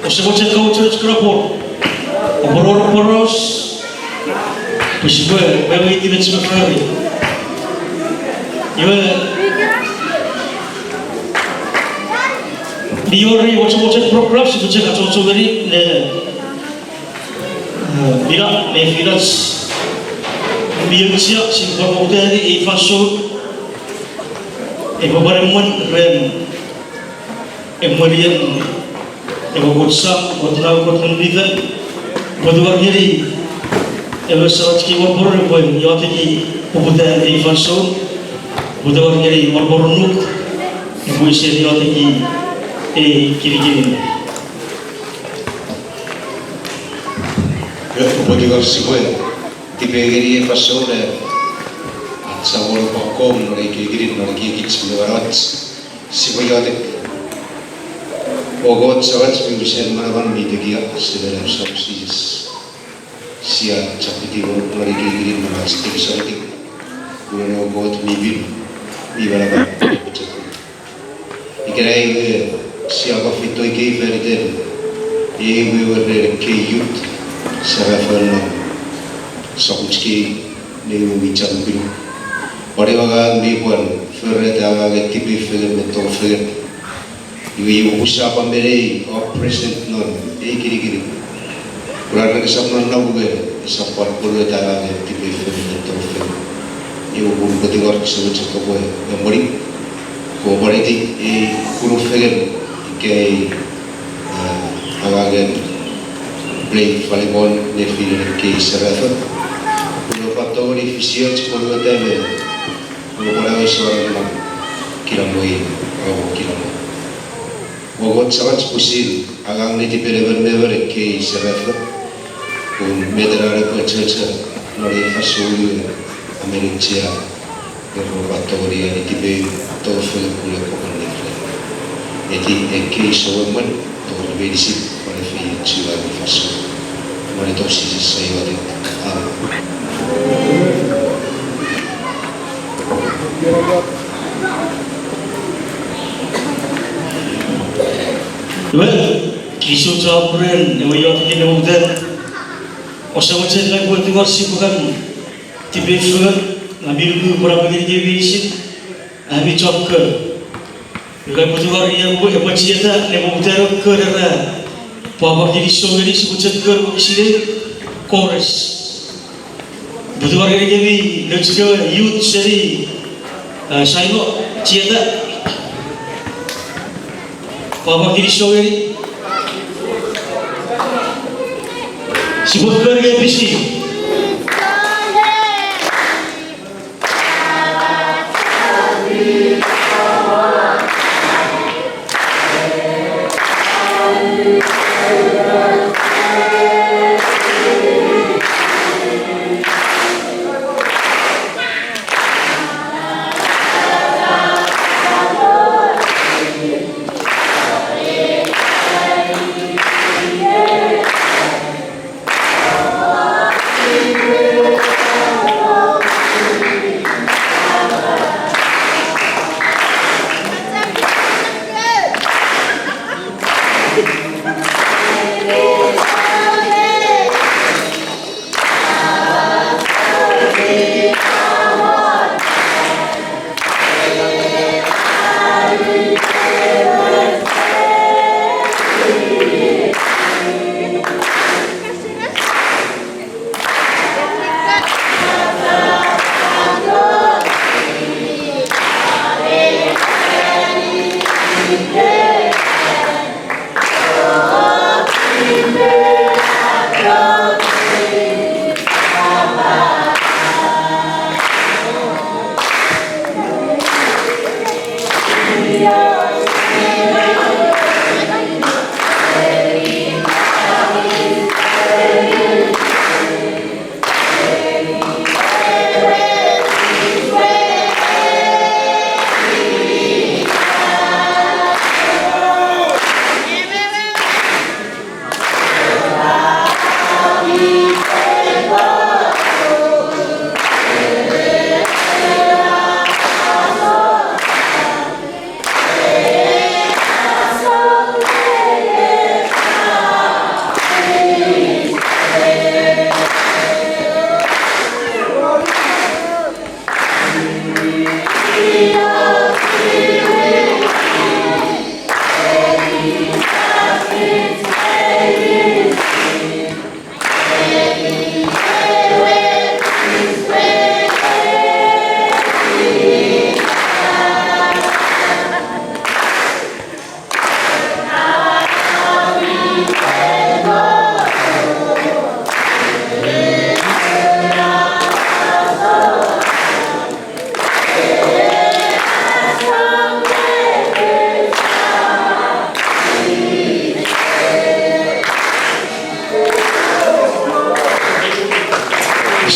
Osebocet kau church kerapor. Oboror-poros. Pues bueno, iti na sa Ferrari. Iba Diori osebocet program sebocet kacau dari ne bila ne filas biasa si bermodal fashion beberapa rem emorian gotsa otna gotun bidan bodwar giri sarat ki warbor boy yote ki pobudal fashion bodwar giri warbor nuk boy se yote ki kiri-kiri bodwar siboy tipegiri fashion sabor pakom nori kiri nori kits biwarat siboyatek ogot sarat biusen manaban bitegia sebelam subsidies sia chapiti nori kiri nori stiksoritik Kuya Novo mibin biwaraga ikirai sia ka fito ikei verden biware ke youth sarafano sakutski neu bicham biru Pada orang bibuan, ferret agak tipi film atau film. Ibu usaha pembeli, present non, kiri-kiri. Kurang kesam non nak bukan, sampai perlu agak tipi film atau film. Ibu pun ketinggalan sebut cakap boleh, yang beri, kau beri ti, kurang film, ke agak play volleyball, ni film ke serafat. Kurang patau ni fisial cuma tebe. Orang seorang kilamoi atau kilamoi. Wagot sangat pusil, agang niti bereber ke serafat, pun medrare percaya nori fasuli Amerika, berbatori niti be tofel punya kokan nifle. Jadi ke seorang tor bedisi pada fi ciwa fasul. Mari tosi saya wadi. Well, kisah campurkan, yang kita mungkin, osebocet lagi buat tugas sih bukan tipe film, ngambil dulu berapa kali visit, ambil coklat, juga buat tugas yang buat apa cerita, yang buat kerana, papa jadi sogeri sebocet ker sini, chorus, buat tugas yang jadi, juga youth seri, saya nak cerita. Papa kiri sogeri sebut kerja bisi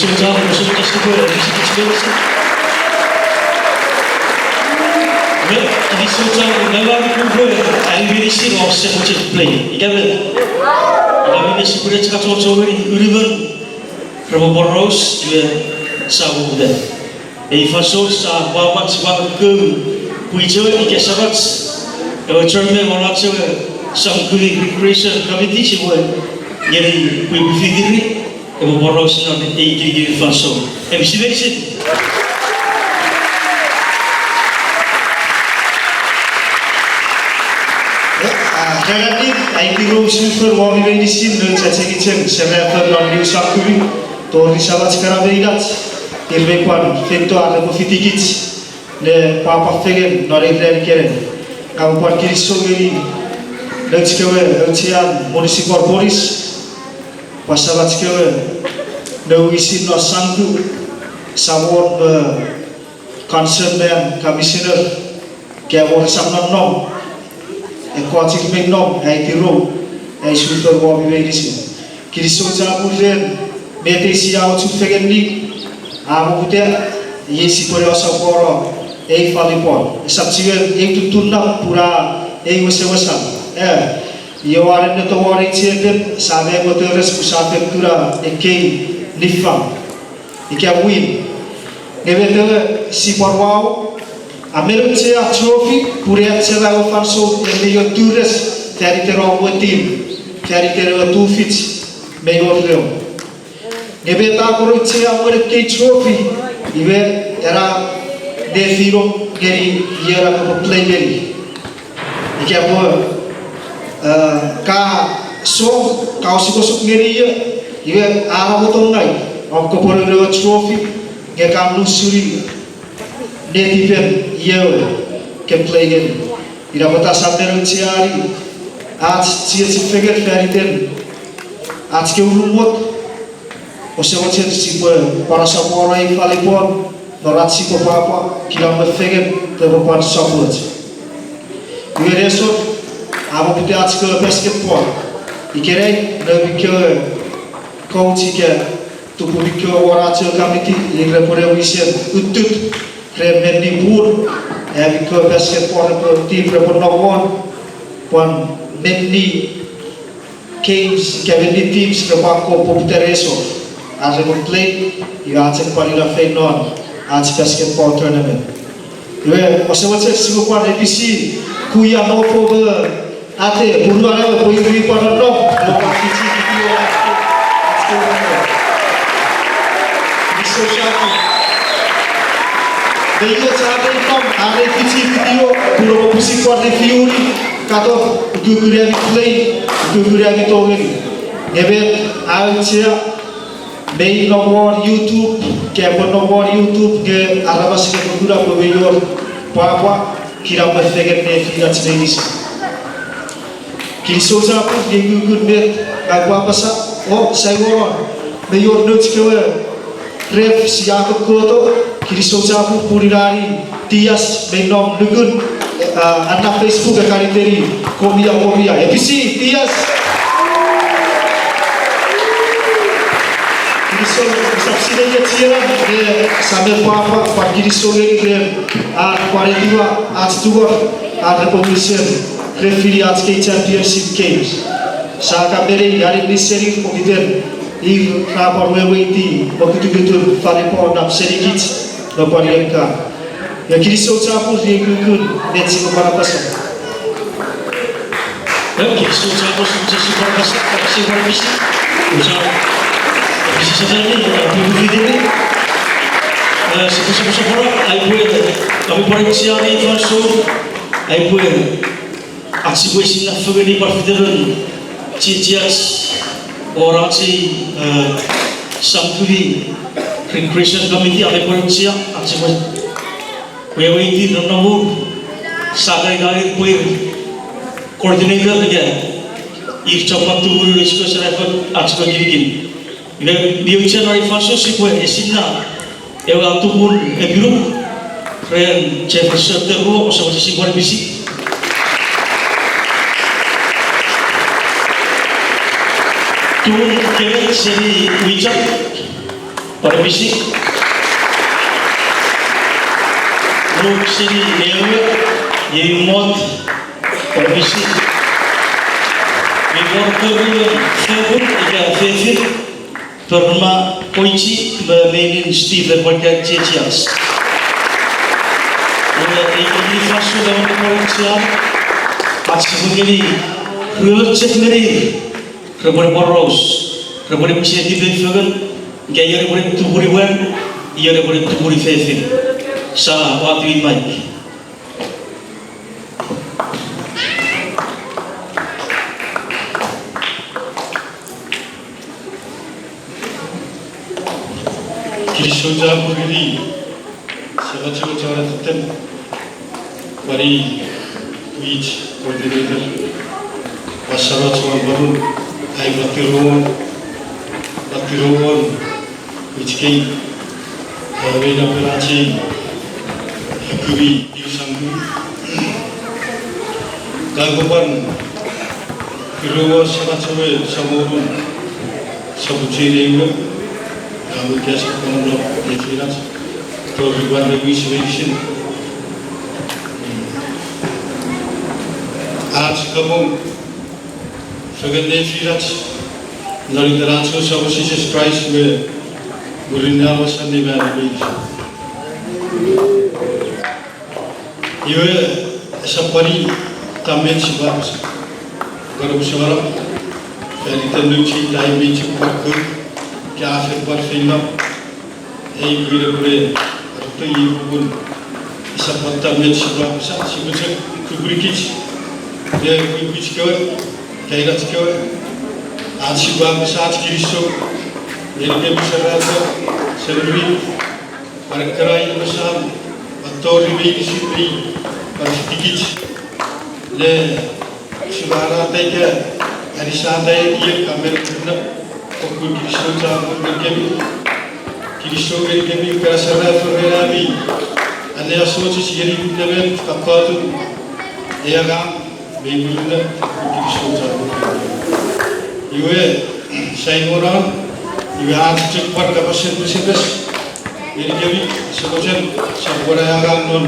Sudah sebuah ini sudah dalam kubur ini sih masih macam play. Ikan ini sebenarnya cakap cowok ini uriban Roboros juga sahabat dah. Fasol sahabat sebab ke pujian ikan sahabat cermin orang cewek Sangkumi Recreation Committee sebuah jadi puji diri Roboros nanti ikut fasol. Mesti bersih. Jadi, IPO super wami medicine dan cacing serefer non new Sangkumi, tori sahabat sekarang beridat, irbepan fento ada kofitikit, ne papa fegen non irren keren, kamu buat kiri sogeri, dan sekarang cian municipal polis, pas sahabat sekarang, ne wisin non Sangku, sabon concern dan commissioner, kayak orang sama nom. Kuatir menom, tiro, super wami medicine. Kiri soja pulen, medisi awal cufegen ni, amu puter, yesi pore osaporo, falipon. Sabciwen, tutuna pura, wasa. Yawaren neto wari ceden, sabe moteres pusafen tura, nifam, win. Nebete si porwau. Amerik saya trophy, puriat saya lakukan so yang turis dari teror tim, dari teror tufits, mayor leo. Nebe tak kurang saya Amerik trophy, ibe era defiro geri era ko play geri. Ikan apa? Ka so kau sikosuk geri ya, ibe arah botong ngai. Aku pernah lewat trophy, ngekam lusuri. Netiven yewe ke play game. Ira bata sambil ciari, आज figure fairy tale, आज के ulumot, osewacet si para sapora i falipon, norat si papa, kila me figure te papa sapot. Ireso, amo pute आज ke basketball, ikere nabi ke coach ke tu publik ke orat committee, ingre pore wisen utut. Kremen di bur, biko basketball ko team repon nawon, pon meni games, kevin teams ke bako populareso, as a play, you ask parila fenon, as basketball tournament. Yue, osewat sih kwa repisi, Kuya Novo ate buruara bui pada no, lokal kecil video, di sosial. Video sahabat kom, ada kecil video, pura musik kuat review ni, kata gugurya play, gugurya togen, nebe aja, main nomor YouTube, kepon nomor YouTube ke arabas ke gugura provider, apa kira berfeger ne tidak sedikit. Kini sosa pun dia gugur net, apa sah, saya orang, mayor notes kewe, ref siapa koto. Kiri soja pun purirari tias menom dugun anak Facebook kali teri komia EPC tias kiri soja subsidi ciran de sambil papa pak kiri soja de kualitiva dua ada pemilihan referee ke championship games saat kami hari ini seri komiter i rapor wewiti waktu itu falipon nam sedikit Nopari ka, ya kiri soja pun dia gugur net si para pasang. Kiri soja pun si para pasang, si para bisi, bisi saja ni, video ni. Seperti orang, kami paling siang ni fashion, aksi buat nak fagani parfiteran, cias orang si Sangkumi Recreation Committee ada polisi aksi buat kue ini dan nomor sakai gair kue koordinator aja cepat turun risiko serapet aksi kau jadi dia ujian hari fase si kue esinna waktu pun biru keren cewek terus sama si kue bisi turun keren seri ujian para bisi grup sini yewe mod para bisi before turun sebut ika fefir turma koichi menin Steve berkat cecias ini fasu dalam persiapan masih begini hulcet meri kepada poros kepada bisa diberikan gaya kepada tuburi wan ia kepada tuburi fefir sa waktu ini Krishoja Puriri, Savacho Charatem, Mari, Witch, Coordinator, Vasavacho Baru, I Batirowan, which came, Veda Perachi, Kubi, Sangkumi, Gagoban, Pirowa Savacho, Samorun, Sabuchi. Kami biasa mengenal referensi program revision. आज कबूं सगळे referensi dari terangso sama Jesus Christ में गुरिन्दा वसन निभाने में ये सपरी तमें सिबास करूँ सिबारा पहले तनुची टाइम में चिपक क्या फिर पर फिल्म एक वीडियो तो ये बुन सब पत्ता में शिवा सब शिवचे कुबरिकिच ये कुछ क्यों क्या इराद क्यों आज शिवा में साथ किरिशो ये के बिसरा तो सेलवी पर कराई में साथ बतौर में किसी भी पर टिकिच ले शिवारा तय क्या हरिशान तय ये कमर करना Okul Krisho Jabur Gergemi Kasara Ferrari Ane Associ Yeri Devet Kapatu Eagam Beguna Krisho Jabur Yue Saimoran Yue Antik Par Kapasen Business Gergemi Sekojan Sabora Agam Non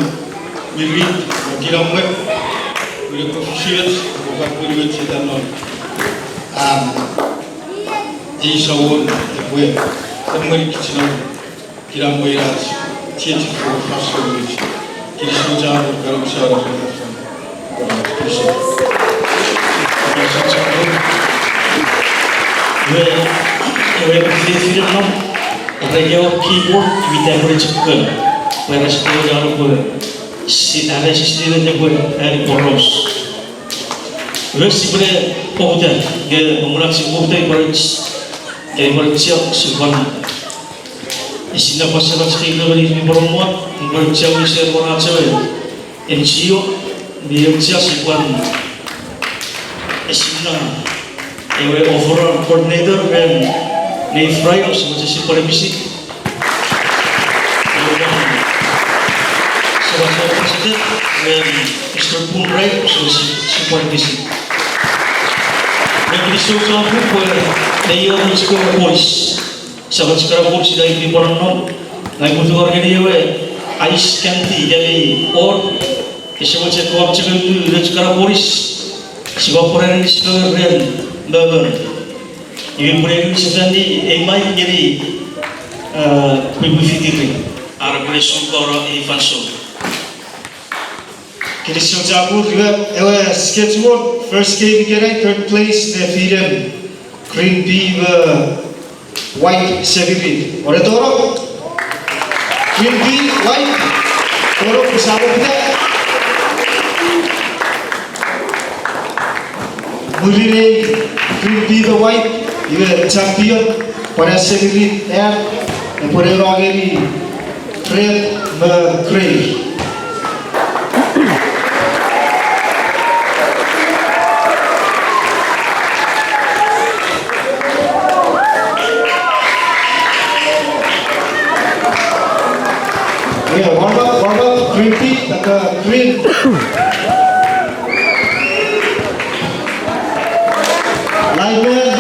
Mirit Giramwek Yue Professions Bukan Puri Citan Non Isawon Epué, Omeri Kitchener, Kiramboiras, Tieto Fasovich, Kirishoja, Garusara, keyboard with temperature gun, whereas the other sit and resisted the word and poros. Recipe Potter, the Omuraxi Potter Birds. Kaya berjauh sebuah istilah pasal sekali beri bermuat berjauh istilah orang Jawa NGO berjauh sebuah istilah overall coordinator dan Raisom sebagai supervisi sebagai presiden dan Mr. Punrai sebagai supervisi. Negeri Sultan Pupur, dia orang sekolah polis. Sahabat sekolah polis dari di Borneo, naik motor orangnya ais kanti jadi or, sahabat sekolah cekul dari sekolah polis, sebab orang ini sekolah real, bagus. Ibu orang ini sedang di emai jadi ibu fitri, Arab Raisom orang Ivanso. Krisho Jabur juga, skateboard first game kira third place the freedom green bee white seven orang toro green bee white toro bersama kita Mulire green bee the white juga champion pada seven air dan pada orang ini red grey. Warm up, green tea, green. Live band,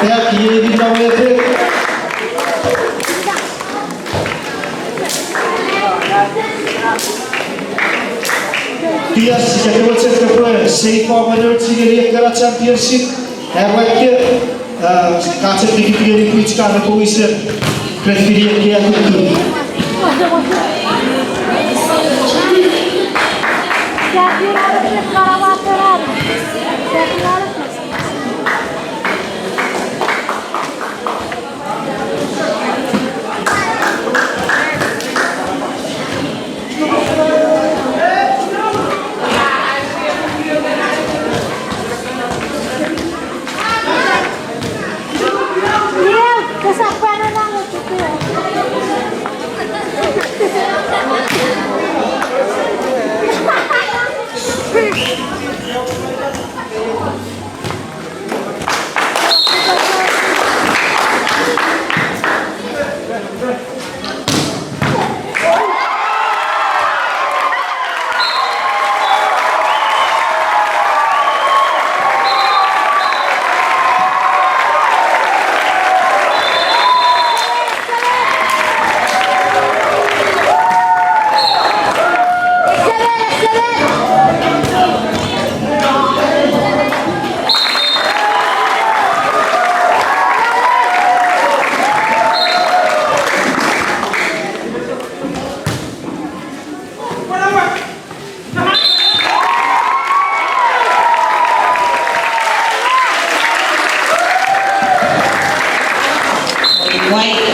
tag ये भी जाओगे थे Yes, jag kan sätta på sig på vad det är att championship. Här var det kanske det blir en pitch kan på vissa preferera det att White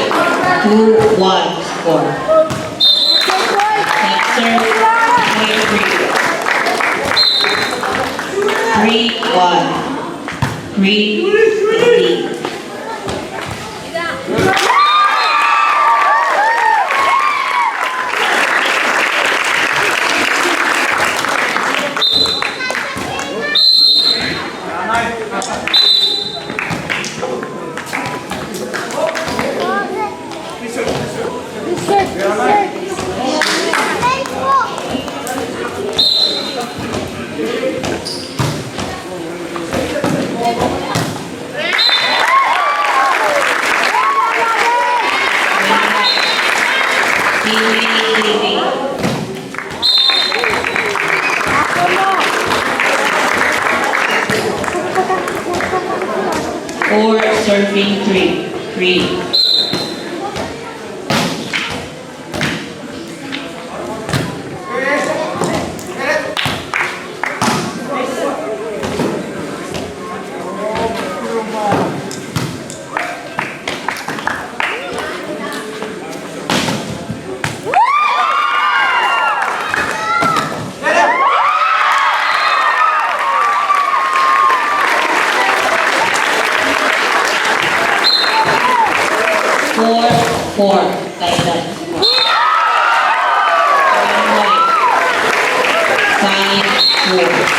2-1 score. Next serve, point 3-1. Green lead. Or surfing 3. Four. Like that. 5-4.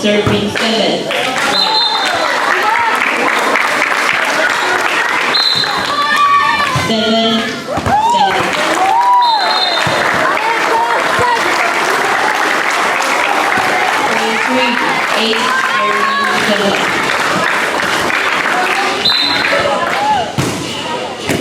Serving 7. Seven. 8 serving 7.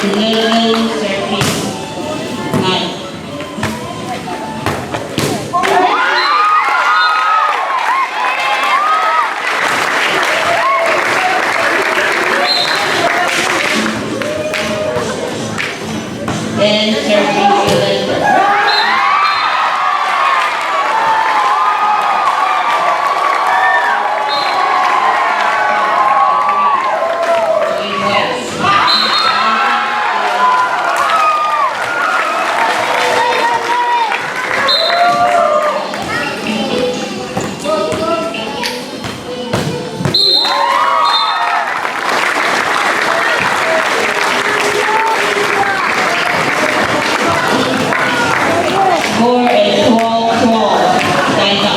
11 serving 9. Then serving 11. Score is 12-12. Stand up.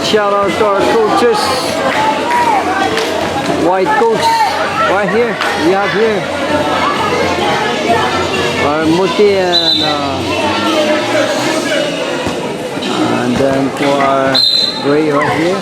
Shout out to our coaches. White coach, right here. We have here our Muti and then for our gray right here.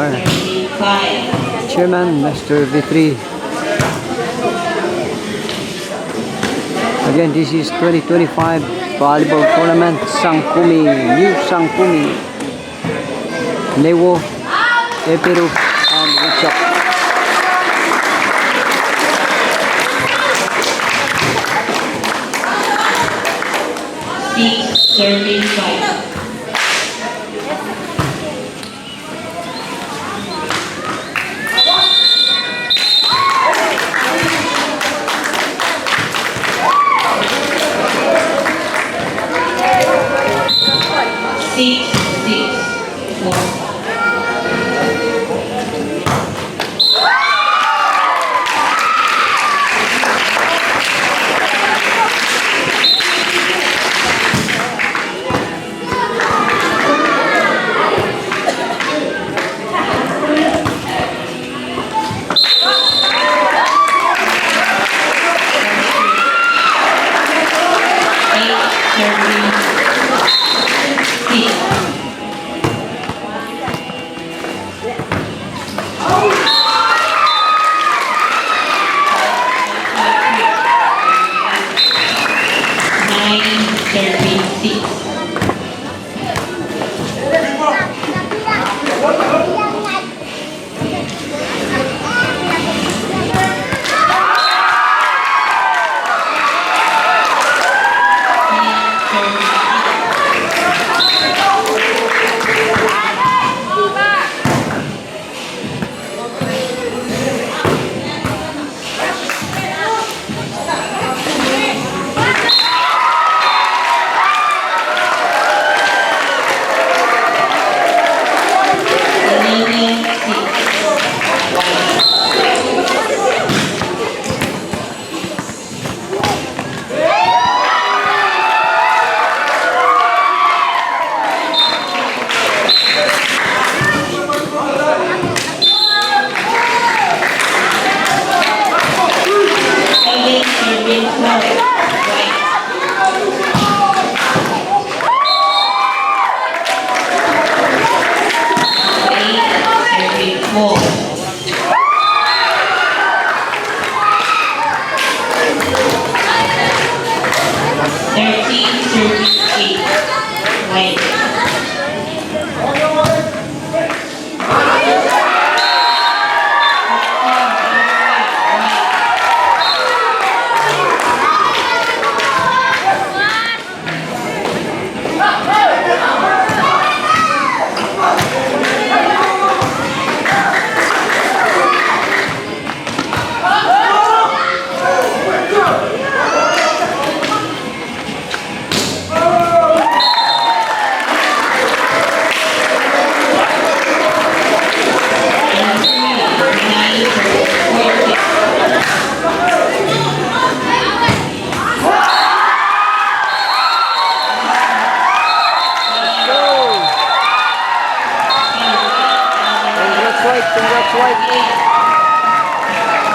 our 35. chairman, Mr. V3. Again, this is 2025 volleyball tournament, Sangkumi, New Sangkumi, Newo, Epiru, and Wichap. Serving 5.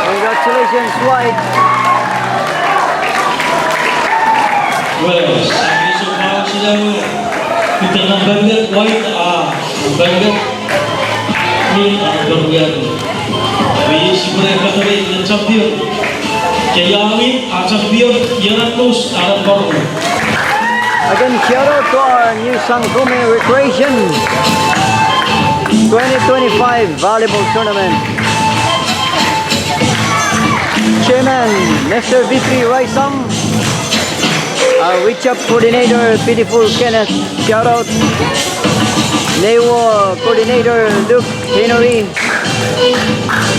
Congratulations, White. Well, sabi so proud sila kita ng bangat White bangat ni berbiar. Kami siguro katabi ng champion. Kaya kami champion yang terus alam baru. Again, shout out to our new Sangkumi Recreation 2025 volleyball tournament. Chairman, Mr. V3 Raisom. Our Wichap coordinator, Beautiful Kenneth. Shout out. Newo coordinator, Luke Henry.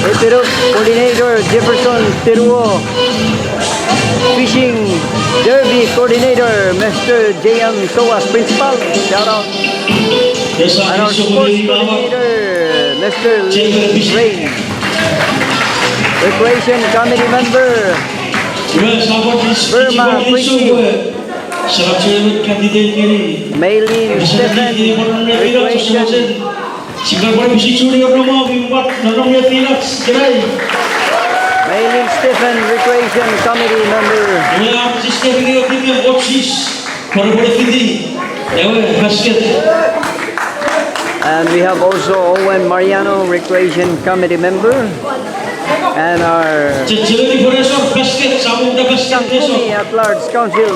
Epiruk coordinator, Jefferson Tiruo. Fishing Derby coordinator, Mr. J.M. Soas, principal. Shout out. And our sports coordinator, Mr. Lee Ray. Recreation committee member, Burma Quincy. Maylin Stephen, Recreation. Maylin Stephen, Recreation committee member. And we have also Owen Mariano, Recreation Committee member. And our Cecilini Professor Basket, Samu da Basket Sangkumi Professor. at Large Council,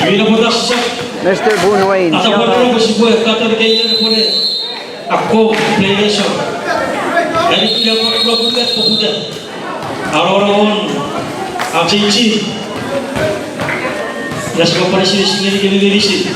Bila mudah sah. Mr. Boone Wayne. Atau Shout kalau out. masih buat kata dia nak boleh. Aku player. Jadi tidak perlu buat pemuda. Orang-orang ang cici. Ya semua pada sini kita beri sini.